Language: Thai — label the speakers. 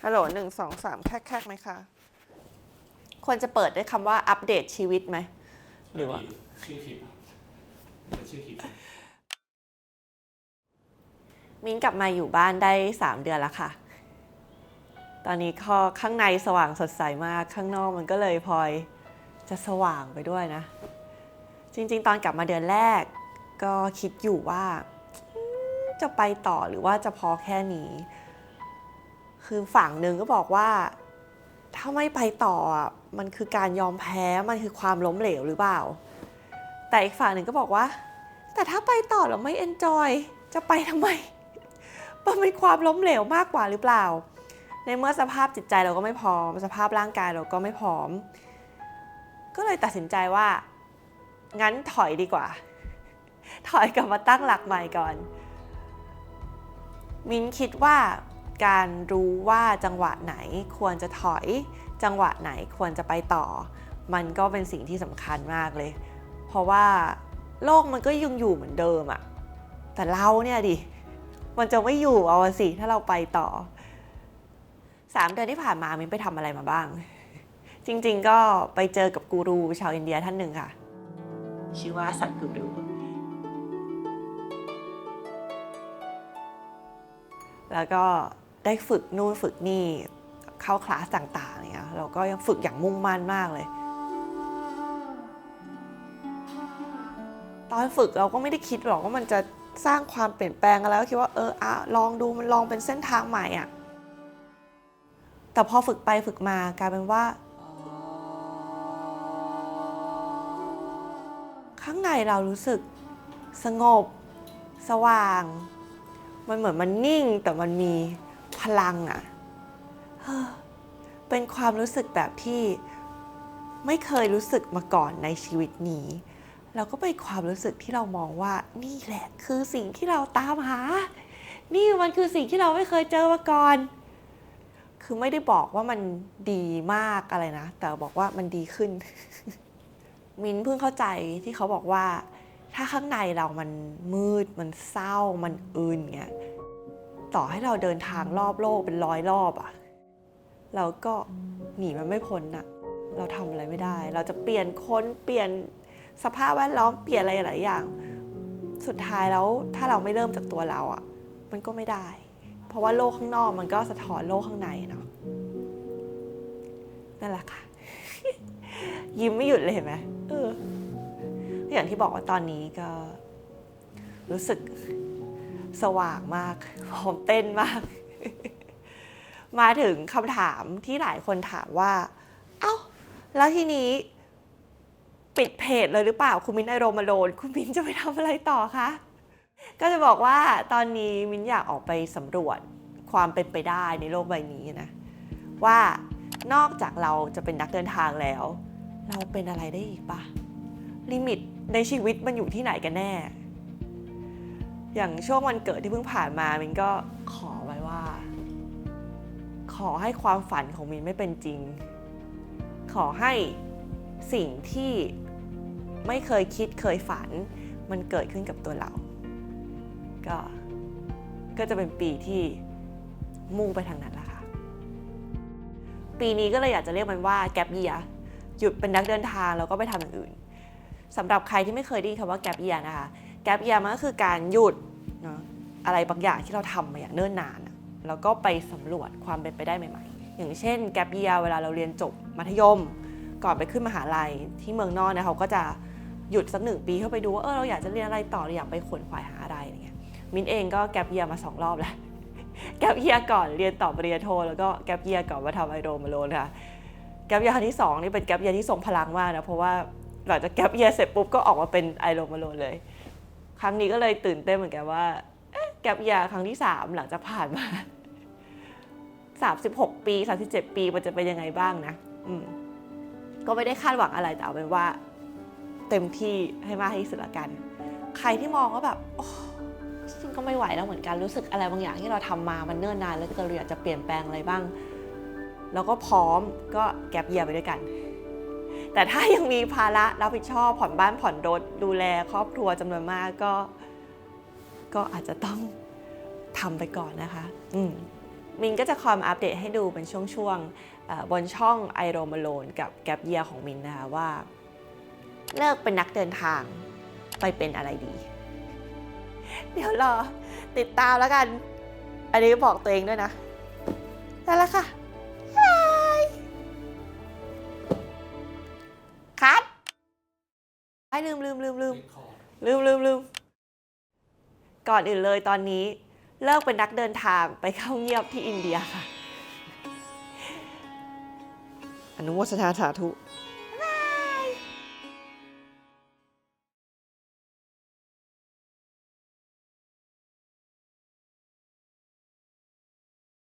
Speaker 1: ฮัลโหล1 2 3แคกไหมคะควรจะเปิดด้วยคำว่าอัปเดตชีวิตไหมหรือว่า
Speaker 2: ชื่อคลิปชื่อคลิป
Speaker 1: มิ้นกลับมาอยู่บ้านได้3 เดือนแล้วค่ะตอนนี้ข้างในสว่างสดใสมากข้างนอกมันก็เลยพลอยจะสว่างไปด้วยนะจริงๆตอนกลับมาเดือนแรกก็คิดอยู่ว่าจะไปต่อหรือว่าจะพอแค่นี้คือฝั่งหนึ่งก็บอกว่าถ้าไม่ไปต่อมันคือการยอมแพ้มันคือความล้มเหลวหรือเปล่าแต่อีกฝั่งหนึ่งก็บอกว่าแต่ถ้าไปต่อแล้วไม่เอนจอยจะไปทำไมมันเป็นความล้มเหลวมากกว่าหรือเปล่าในเมื่อสภาพจิตใจเราก็ไม่พร้อมสภาพร่างกายเราก็ไม่พร้อมก็เลยตัดสินใจว่างั้นถอยดีกว่าถอยกลับมาตั้งหลักใหม่ก่อนมิ้นคิดว่าการรู้ว่าจังหวะไหนควรจะถอยจังหวะไหนควรจะไปต่อมันก็เป็นสิ่งที่สำคัญมากเลยเพราะว่าโลกมันก็ยังอยู่เหมือนเดิมอะแต่เราเนี่ยดิมันจะไม่อยู่เอาสิถ้าเราไปต่อ3 เดือนที่ผ่านมามิ้นไปทำอะไรมาบ้างจริงๆก็ไปเจอกับกูรูชาวอินเดียท่านหนึ่งค่ะชื่อว่าสัตกูรูแล้วก็ได้ฝึกนู่นฝึกนี่เข้าคลาสต่างๆเนี่ยเราก็ยังฝึกอย่างมุ่งมั่นมากเลยตอนฝึกเราก็ไม่ได้คิดหรอกว่ามันจะสร้างความเปลี่ยนแปลงอะไรก็คิดว่าลองดูมันลองเป็นเส้นทางใหม่อ่ะแต่พอฝึกไปฝึกมากลายเป็นว่าข้างในเรารู้สึกสงบสว่างมันเหมือนมันนิ่งแต่มันมีพลังอ่ะเป็นความรู้สึกแบบที่ไม่เคยรู้สึกมาก่อนในชีวิตนี้แล้วก็เป็นความรู้สึกที่เรามองว่านี่แหละคือสิ่งที่เราตามหานี่มันคือสิ่งที่เราไม่เคยเจอมาก่อนคือไม่ได้บอกว่ามันดีมากอะไรนะแต่บอกว่ามันดีขึ้น มิ้นเพิ่งเข้าใจที่เขาบอกว่าถ้าข้างในเรามันมืดมันเศร้ามันอึนเงี้ยต่อให้เราเดินทางรอบโลกเป็น100 รอบอะเราก็หนีมันไม่พ้นอะเราทำอะไรไม่ได้เราจะเปลี่ยนคนเปลี่ยนสภาพแวดล้อมเปลี่ยนอะไรหลายอย่างสุดท้ายแล้วถ้าเราไม่เริ่มจากตัวเราอะมันก็ไม่ได้เพราะว่าโลกข้างนอกมันก็สะท้อนโลกข้างในเนาะนั่นแหละค่ะ ยิ้มไม่หยุดเลยเห็นไหมอย่างที่บอกว่าตอนนี้ก็รู้สึกสว่างมากพร้อมเต้นมาก มาถึงคำถามที่หลายคนถามว่าเอ้าแล้วทีนี้ปิดเพจเลยหรือเปล่าคุณมิ้นไอโรมาโลนคุณมิ้นจะไปทำอะไรต่อคะก็จะบอกว่าตอนนี้มิ้นอยากออกไปสำรวจความเป็นไปได้ในโลกใบนี้นะว่านอกจากเราจะเป็นนักเดินทางแล้วเราเป็นอะไรได้อีกปะลิมิตในชีวิตมันอยู่ที่ไหนกันแน่อย่างช่วงวันเกิดที่เพิ่งผ่านมามินก็ขอไว้ว่าขอให้ความฝันของมินไม่เป็นจริงขอให้สิ่งที่ไม่เคยคิดเคยฝันมันเกิดขึ้นกับตัวเราก็จะเป็นปีที่มุ่งไปทางนั้นแหละค่ะปีนี้ก็เลยอยากจะเรียกมันว่าแกปเยียร์หยุดเป็นนักเดินทางแล้วก็ไปทำอย่างอื่นสำหรับใครที่ไม่เคยได้ยินคำว่าแกปเยียร์นะคะแกปเยียร์มันก็คือการหยุดเนาะอะไรบางอย่างที่เราทำมาอย่างเนิ่นนานแล้วก็ไปสำรวจความเป็นไปได้ใหม่ๆอย่างเช่นแกปเยียร์เวลาเราเรียนจบมัธยมก่อนไปขึ้นมหาลัยที่เมืองนอกนะเขาก็จะหยุดสัก1 ปีเข้าไปดูว่าเราอยากจะเรียนอะไรต่อเราอยากไปขวนขวายหาอะไรอย่างเงี้ยมิ้นเองก็แกปเยียร์มา2 รอบแล้วแกปเยียร์ก่อนเรียนต่อปริญญาโทแล้วก็แกปเยียร์ก่อนมาทำไอโรมาโลนค่ะแกปเยียร์ครั้งที่2นี่เป็นแกปเยียร์ที่ทรงพลังมากนะเพราะว่าหลังจากแกปเยียร์เสร็จปุ๊บก็ออกมาเป็นไอโรมาโลนเลยครั้งนี้ก็เลยตื่นเต้นเหมือนกันว่าแกปเยียร์ครั้งที่3หลังจากผ่านมา36 ปี37 ปีมันจะเป็นยังไงบ้างนะก็ไม่ได้คาดหวังอะไรแต่เอาเป็นว่าเต็มที่ให้มากที่สุดละกันใครที่มองว่าแบบจริงก็ไม่ไหวแล้วเหมือนกันรู้สึกอะไรบางอย่างที่เราทำมามันเนิ่นนานแล้วเราอยากจะเปลี่ยนแปลงอะไรบ้างแล้วก็พร้อมก็แกปเยียร์ไปด้วยกันแต่ถ้ายังมีภาระรับผิดชอบผ่อนบ้านผ่อนรถดูแลครอบครัวจำนวนมากก็อาจจะต้องทำไปก่อนนะคะ มินก็จะคอยมาอัปเดตให้ดูเป็นช่วงๆบนช่องไอโรมาโลนกับแกปเยียของมินนะคะว่าเลิกเป็นนักเดินทางไปเป็นอะไรดี เดี๋ยวรอติดตามแล้วกัน อันนี้บอกตัวเองด้วยนะได้แล้วค่ะบายคัดไอ้ลืม
Speaker 2: เล่นคอร์ด
Speaker 1: ก่อนอื่นเลยตอนนี้เลิกเป็นนักเดินทางไปเข้าเงียบที่อินเดียค่ะ อนุโมทนาสาธุ